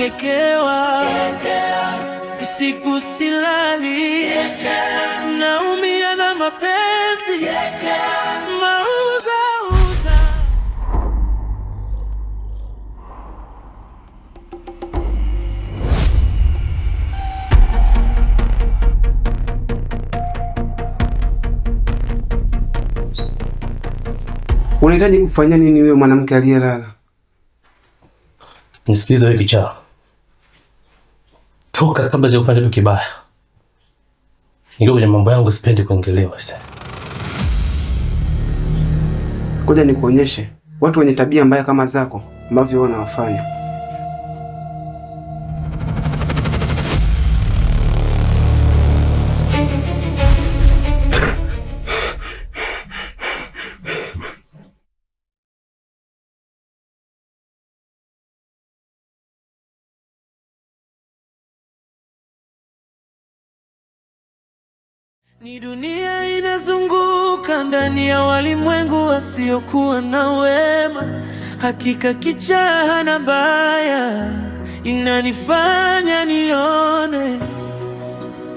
nangekewa, usiku silali, naumia na mapenzi, mauza. Unahitaji kufanya nini wewe mwanamke aliyelala? Nisikize wewe kichaa. Toka kabla ya kufanya kitu kibaya. Niko kwenye mambo yangu, sipendi kuongelewa sasa. Ngoja nikuonyeshe watu wenye tabia mbaya kama zako ambavyo wanawafanya. Ni dunia inazunguka ndani ya walimwengu wasiokuwa na wema. Hakika kichaa hana baya, inanifanya nione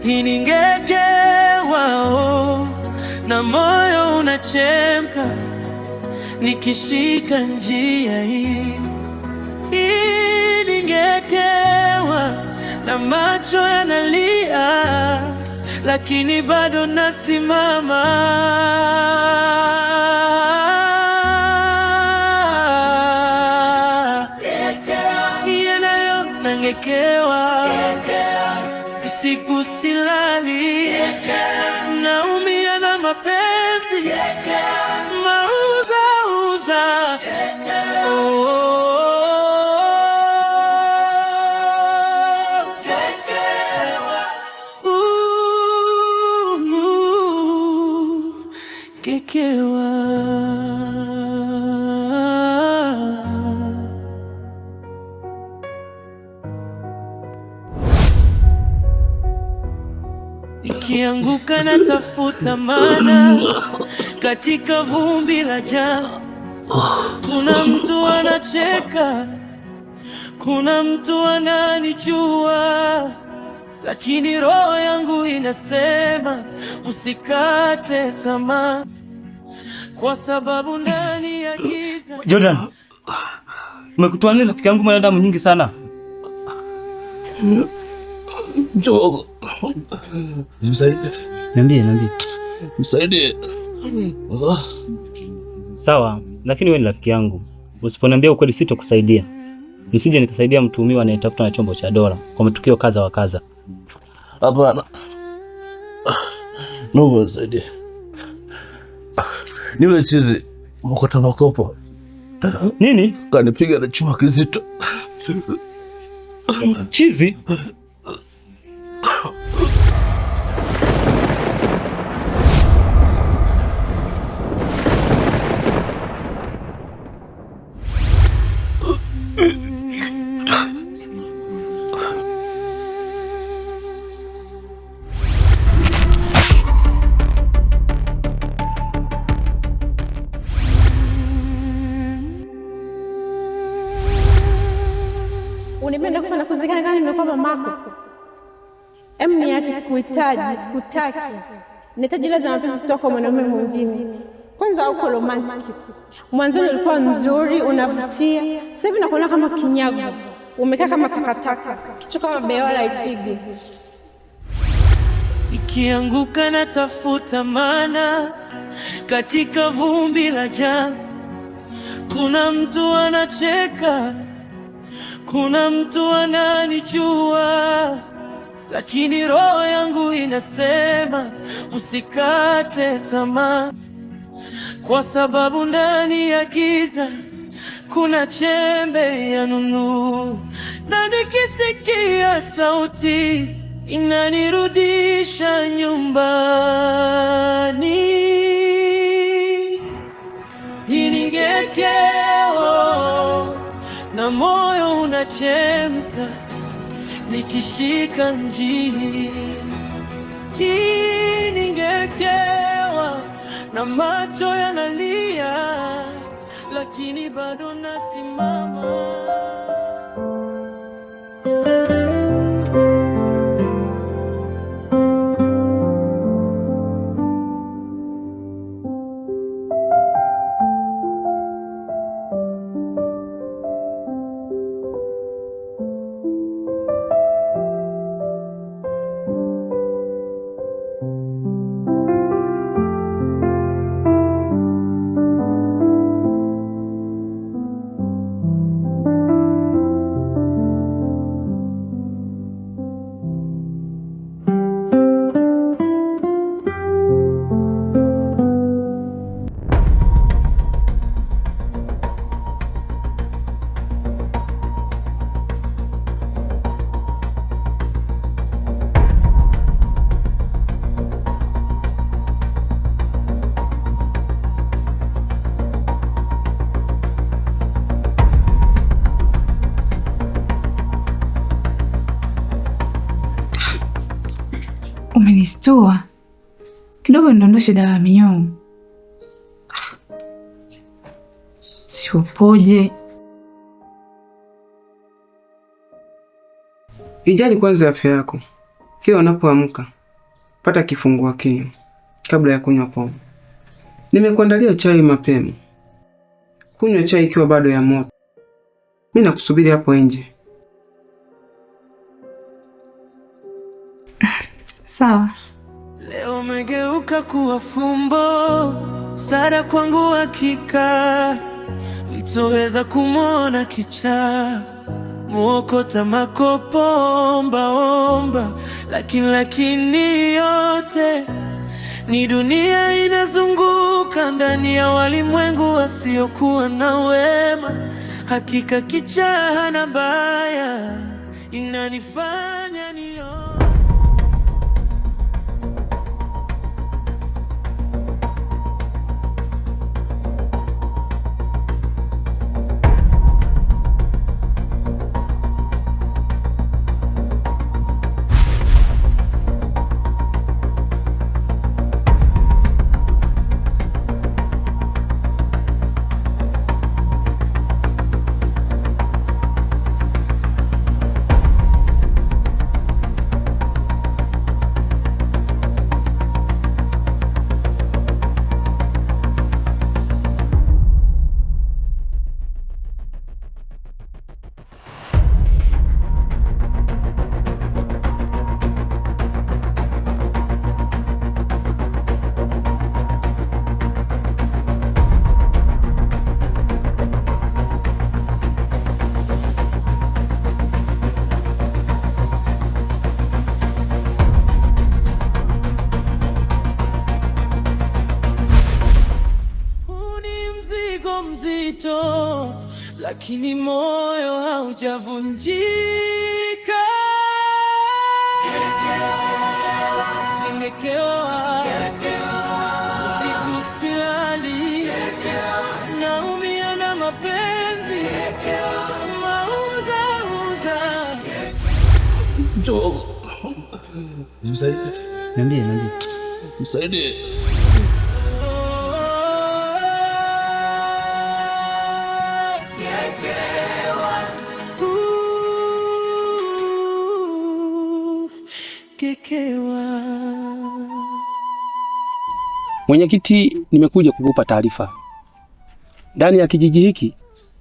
hii ningekewa, na moyo unachemka nikishika njia hii. Hii ningekewa na macho yanalia, lakini bado nasimama. Yanayo nangekewa, usiku silali, naumia na mapenzi, mauza. Kekewa. Nikianguka natafuta maana katika vumbi la jana. Kuna mtu anacheka, kuna mtu ananijua, lakini roho yangu inasema usikate tamaa, kwa sababu ndani ya giza. Jordan, umekutoa nini rafiki yangu, mwanadamu nyingi sana? Njoo. Nisaidie. Niambie. Nisaidie. Sawa, lakini wewe ni rafiki yangu. Usiponiambia ukweli sitokusaidia. Nisije nikasaidia mtuhumiwa anayetafuta na chombo cha dola kwa matukio kadha wa kadha. Hapana. Naomba nisaidie. Ni yule chizi mkota makopo. Nini? Kanipiga na chuma kizito. Chizi? Unipenda kufanya kuzikana gani nimekuwa mamako? Niache, sikuhitaji, sikutaki. Nahitaji laza mapenzi kutoka kwa mwanaume mwingine. Kwanza uko romantic. Mwanzo ulikuwa mzuri, unavutia. Sasa hivi nakuona kama kinyago. Umekaa kama takataka. Kichwa kama beola itigi. Nikianguka natafuta maana katika vumbi la jana. Kuna mtu anacheka, kuna mtu ananijua, lakini roho yangu inasema usikate tamaa, kwa sababu ndani ya giza kuna chembe ya nuru, na nikisikia sauti inanirudisha nyumbani. Ningekewa na moyo unachemka nikishika njia. Ningekewa na macho yanalia, lakini bado nasimama. umenistua kidogo, ndondoshe dawa ya minyoo. Siopoje. Ijali kwanza afya yako. Kila unapoamka pata kifungua kinywa kabla ya kunywa pombe. Nimekuandalia chai mapema. Kunywa chai ikiwa bado ya moto. Mimi nakusubiri hapo nje. Sawa. Leo umegeuka kuwa fumbo, sara kwangu hakika, nitoweza kumwona kichaa, muokota makopo omba, lakini yote ni dunia inazunguka ndani ya walimwengu wasiokuwa na wema. Hakika kichaa na baya inanifanya nione. Lakini moyo haujavunjika. Nimekewa usiku silali, naumia na mapenzi mauza. Njoo. Msaidie. Niambie. Msaidie. Mwenyekiti, nimekuja kukupa taarifa. Ndani ya kijiji hiki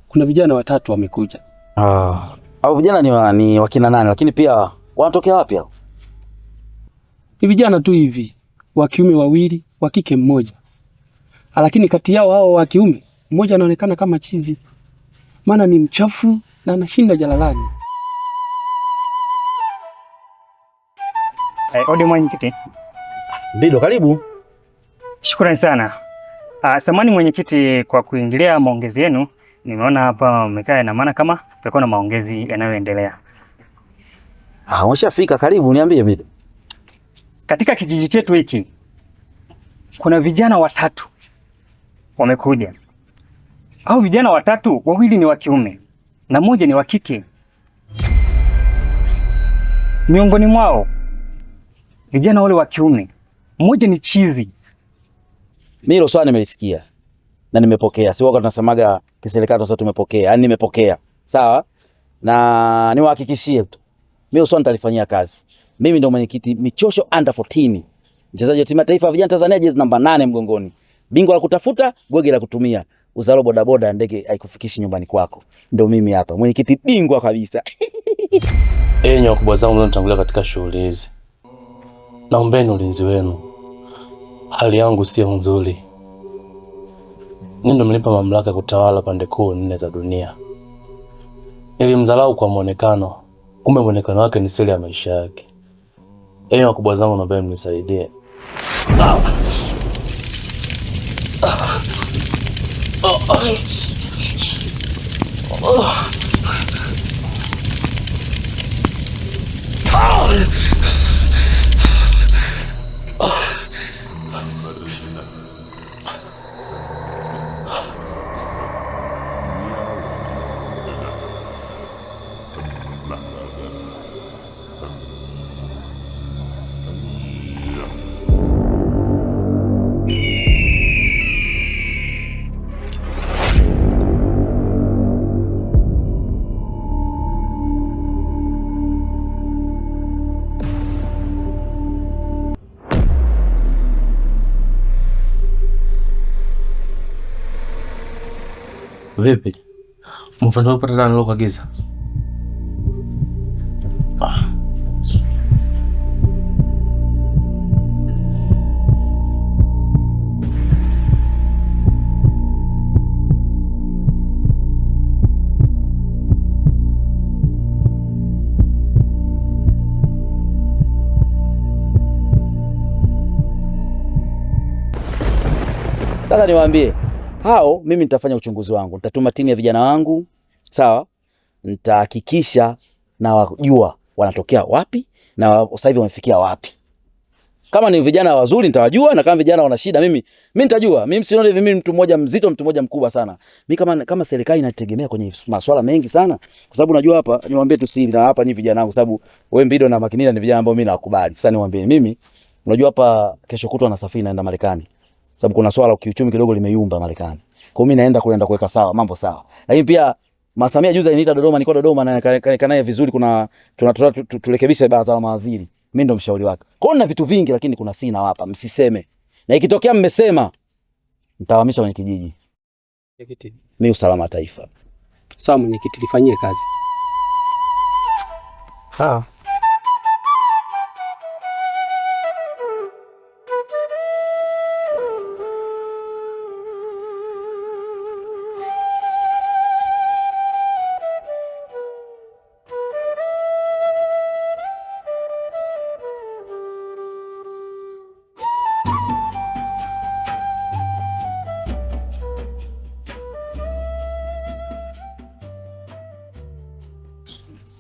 kuna vijana watatu wamekuja. Hao vijana ni wakina nani? Lakini pia wanatokea wapi hao? Ni vijana tu hivi, wa kiume wawili, wa kike mmoja. Lakini kati yao hao wa kiume, mmoja anaonekana kama chizi. Maana ni mchafu na anashinda jalalani. Odi mwenyekiti. Mbido, karibu. Shukrani sana. Samani mwenyekiti kwa kuingilia maongezi yenu. Nimeona hapa mmekaa na maana kama tutakuwa na maongezi yanayoendelea. Umeshafika, karibu, niambie Mbido. Katika kijiji chetu hiki kuna vijana watatu wamekuja. Hao vijana watatu, wawili ni wa kiume na mmoja ni wa kike. Miongoni mwao vijana wale wa kiume, mmoja ni chizi. Mimi hilo swali nimelisikia na nimepokea. Si wako tunasemaga kiserikali sasa tumepokea. Yaani nimepokea. Sawa? Na niwahakikishie tu. Mimi swali nitalifanyia kazi. Mimi ndio mwenyekiti Michosho Under 14. Mchezaji wa timu ya taifa ya vijana Tanzania, jezi namba 8 mgongoni. Bingwa la kutafuta, gwege la kutumia. Uzalo bodaboda, ndege haikufikishi nyumbani kwako. Ndio mimi hapa, mwenyekiti bingwa kabisa. Enyi wakubwa zangu mnaotangulia katika shughuli hizi, naombeni ulinzi wenu. Hali yangu sio nzuri. Ninyi ndio mlipa mamlaka kutawala pande kuu 4 za dunia. Nilimdharau kwa muonekano, kumbe muonekano wake ni siri ya maisha yake. Enyi wakubwa zangu, naombeni mnisaidie. Vipi? Umefanikiwa kupata dada nilokuagiza? Sasa niwaambie hao, mimi nitafanya uchunguzi wangu, nitatuma timu ya vijana wangu, sawa? Nitahakikisha na wajua wanatokea wapi na sasa hivi wamefikia wapi. Kama ni vijana wazuri nitawajua, na kama vijana wana shida mimi nitajua. Mimi sioni hivi, mimi mtu mmoja mzito, mtu mmoja mkubwa sana. Mimi kama serikali inategemea kwenye masuala mengi sana, kwa sababu unajua hapa, niwaambie tu siri, na hapa ni vijana wangu, sababu wewe Mbido na Makinina ni vijana ambao mimi nawakubali. Sasa niwaambie mimi, unajua hapa kesho kutwa nasafiri naenda Marekani, sababu kuna swala kiuchumi kidogo limeyumba Marekani. Kwa mimi naenda kwenda kuweka sawa mambo sawa. Lakini pia Masamia juzi aliniita Dodoma, niko Dodoma na naye vizuri, kuna turekebisha baraza la mawaziri. Mimi ndo mshauri wake. Kwa hiyo na vitu vingi, lakini kuna sina hapa, msiseme. Na ikitokea mmesema nitawahamisha kwenye kijiji. Mwenyekiti. Mimi usalama taifa. Sawa mwenyekiti, lifanyie kazi. Sawa.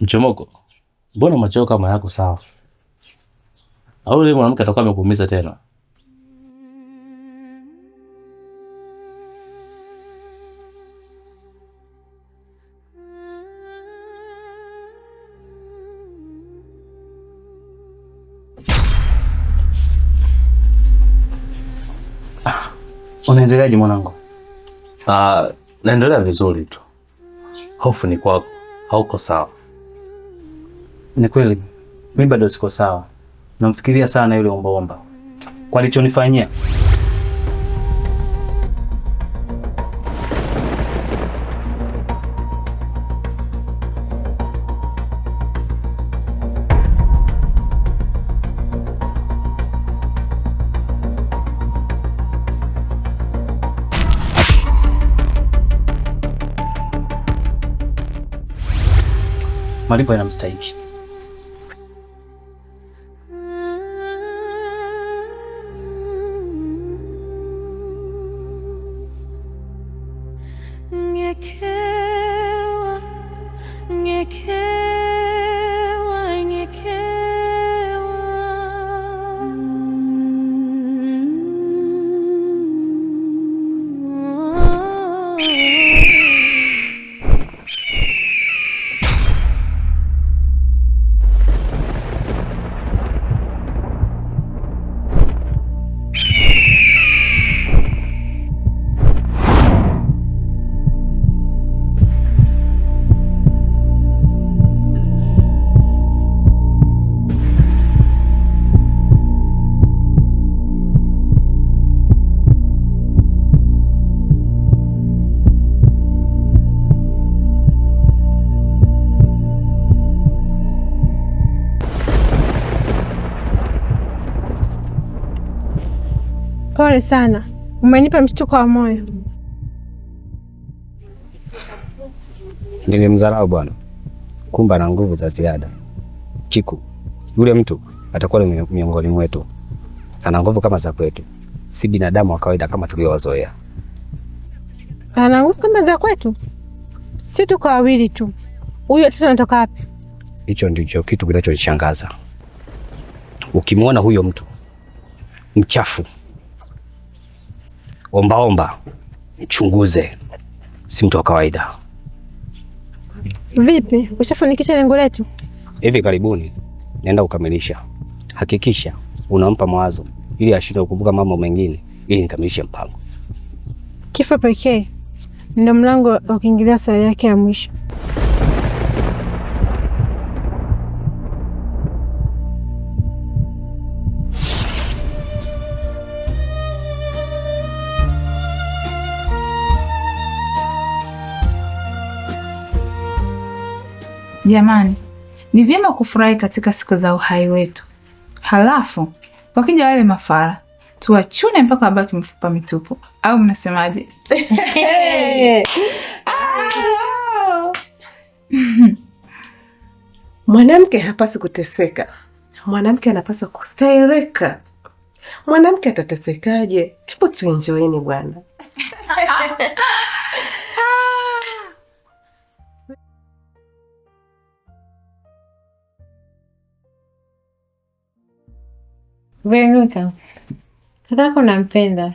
Mchomoko, mbona macho kama yako sawa? Au yule mwanamke atakuwa amekuumiza tena? Unaendeleaje mwanangu? Naendelea vizuri tu. Hofu ni kwako, hauko sawa. Ni kweli, mimi bado siko sawa. Namfikiria sana yule ombaomba kwa alichonifanyia. Malipo yanamstahili. Pole sana, umenipa mshtuko wa moyo. Nilimdharau bwana, kumbe ana nguvu za ziada. Chiku, yule mtu atakuwa miongoni mwetu, ana nguvu kama za kwetu, si binadamu wa kawaida kama tuliowazoea. Ana nguvu kama za kwetu? Si tuko wawili tu. Huyo sasa anatoka wapi? Hicho ndicho kitu kinachonishangaza. Ukimwona huyo mtu mchafu, ombaomba, mchunguze, si mtu wa kawaida. Vipi, ushafanikisha lengo letu? Hivi karibuni naenda kukamilisha. Hakikisha unampa mawazo ili ashinde kukumbuka mambo mengine ili nikamilishe mpango. Kifo pekee ndio mlango wa kuingilia safari yake ya mwisho. Jamani, ni vyema kufurahi katika siku za uhai wetu. Halafu wakija wale mafara tuwachune mpaka wabaki mifupa mitupu, au mnasemaje? Mwanamke hapaswi kuteseka. Mwanamke anapaswa kustaireka. Mwanamke atatesekaje? Hebu tuenjoyeni bwana. Veronica, kakako nampenda,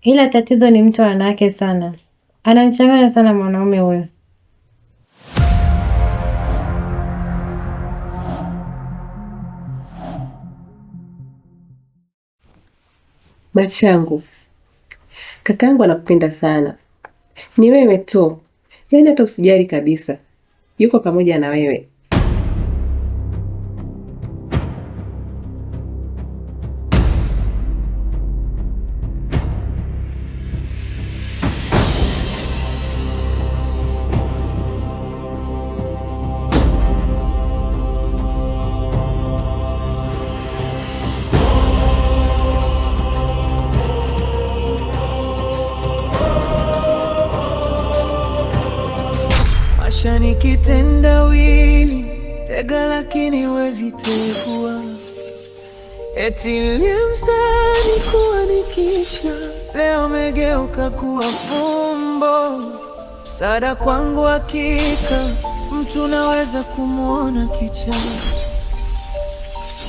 ila tatizo ni mtu wanawake sana. Anamchanganya sana mwanaume huyo. Machangu, kakangu anakupenda sana. Ni wewe tu, yaani hata usijali kabisa, yuko pamoja na wewe. Maisha ni kitendawili, tega lakini wezi tegua. Eti liamsani kuwa ni kichwa, leo megeuka kuwa fumbo. Msaada kwangu hakika, mtu naweza kumuona kicha.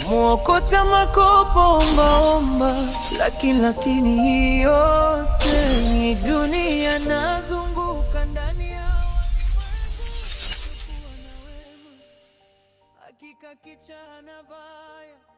Muokota makopo ombaomba, lakini hii yote ni dunia nazunguka ndani ya hakika kicha na baya.